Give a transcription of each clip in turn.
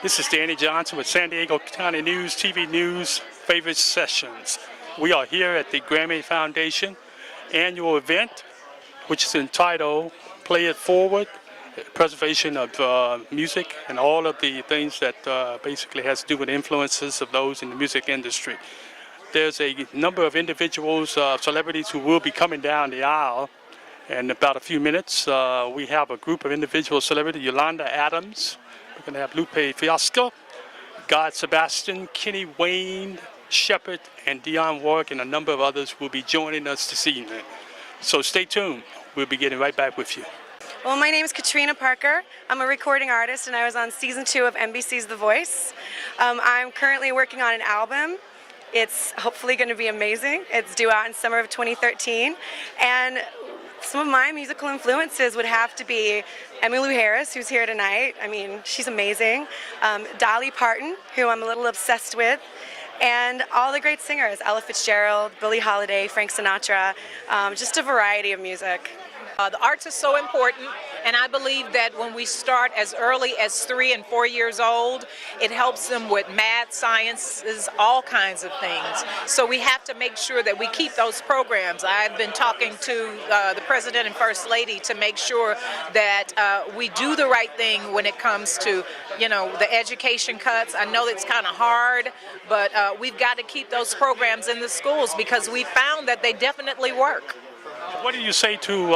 This is Danny Johnson with San Diego County News, TV News, Favorite Sessions. We are here at the GRAMMY Foundation annual event, which is entitled Play It Forward, Preservation of Music and all of the things that basically has to do with influences of those in the music industry. There's a number of individuals, celebrities who will be coming down the aisle in about a few minutes. We have a group of individual celebrities, Yolanda Adams. We're going to have Lupe Fiasco, God Sebastian, Kenny Wayne, Shepard, and Dionne Warwick, and a number of others will be joining us this evening. So stay tuned. We'll be getting right back with you. Well, my name is Katrina Parker. I'm a recording artist, and I was on season 2 of NBC's The Voice. I'm currently working on an album. It's hopefully going to be amazing. It's due out in summer of 2013. And some of my musical influences would have to be Emmylou Harris, who's here tonight. I mean, she's amazing. Dolly Parton, who I'm a little obsessed with. And all the great singers, Ella Fitzgerald, Billie Holiday, Frank Sinatra, just a variety of music. The arts are so important, and I believe that when we start as early as 3 and 4 years old, it helps them with math, sciences, all kinds of things. So we have to make sure that we keep those programs. I've been talking to the President and First Lady to make sure that we do the right thing when it comes to, the education cuts. I know it's kind of hard, but we've got to keep those programs in the schools because we found that they definitely work. What do you say to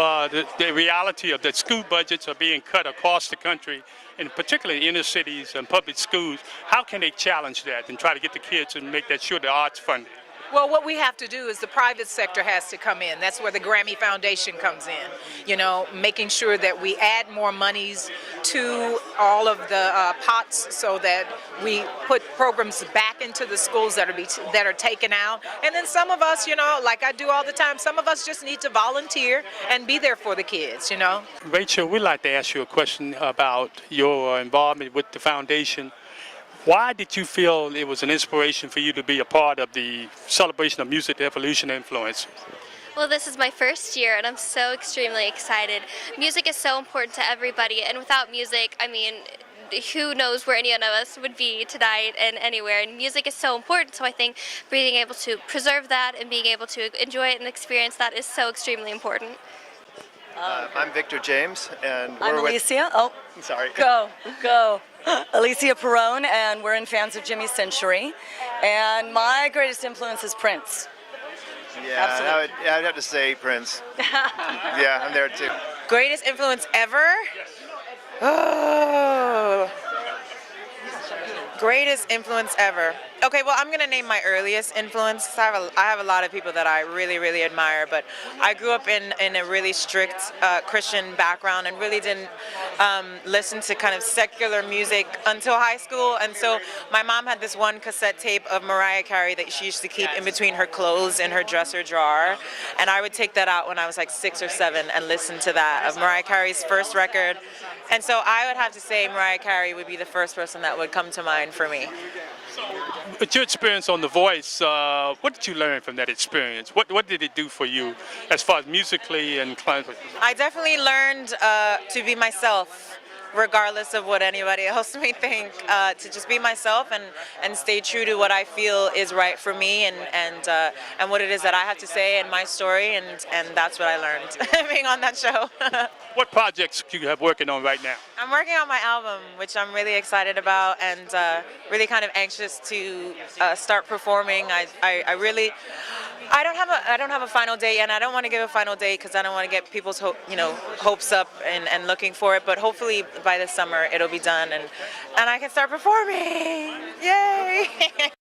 the reality of that school budgets are being cut across the country, and particularly inner cities and public schools? How can they challenge that and try to get the kids and make that sure the arts funded? Well, what we have to do is the private sector has to come in. That's where the GRAMMY Foundation comes in, making sure that we add more monies to all of the pots so that we put programs back into the schools that are taken out. And then some of us, like I do all the time, some of us just need to volunteer and be there for the kids, Rachel, we'd like to ask you a question about your involvement with the foundation. Why did you feel it was an inspiration for you to be a part of the celebration of music evolution influence? Well, this is my first year, and I'm so extremely excited. Music is so important to everybody, and without music, I mean, who knows where any of us would be tonight and anywhere. And music is so important, so I think being able to preserve that and being able to enjoy it and experience that is so extremely important. I'm Victor James, and I'm Alicia. Sorry. Go. Alicia Perrone, and we're in fans of Jimmy Century. And my greatest influence is Prince. Yeah, Absolutely. I'd have to say Prince. Yeah, I'm there too. Greatest influence ever? Oh. Greatest influence ever. Okay, well, I'm gonna name my earliest influence. I have a lot of people that I really, really admire, but I grew up in a really strict Christian background and really didn't listen to kind of secular music until high school. And so my mom had this one cassette tape of Mariah Carey that she used to keep in between her clothes in her dresser drawer. And I would take that out when I was like 6 or 7 and listen to that, of Mariah Carey's first record. And so I would have to say Mariah Carey would be the first person that would come to mind for me. With your experience on The Voice, what did you learn from that experience? What did it do for you as far as musically and clinically? I definitely learned to be myself, regardless of what anybody else may think, to just be myself and stay true to what I feel is right for me and what it is that I have to say in my story, and that's what I learned being on that show. What projects do you have working on right now? I'm working on my album, which I'm really excited about and really kind of anxious to start performing. I don't have a final date, and I don't want to give a final date because I don't want to get people's hopes up and looking for it. But hopefully by this summer it'll be done and I can start performing. Yay!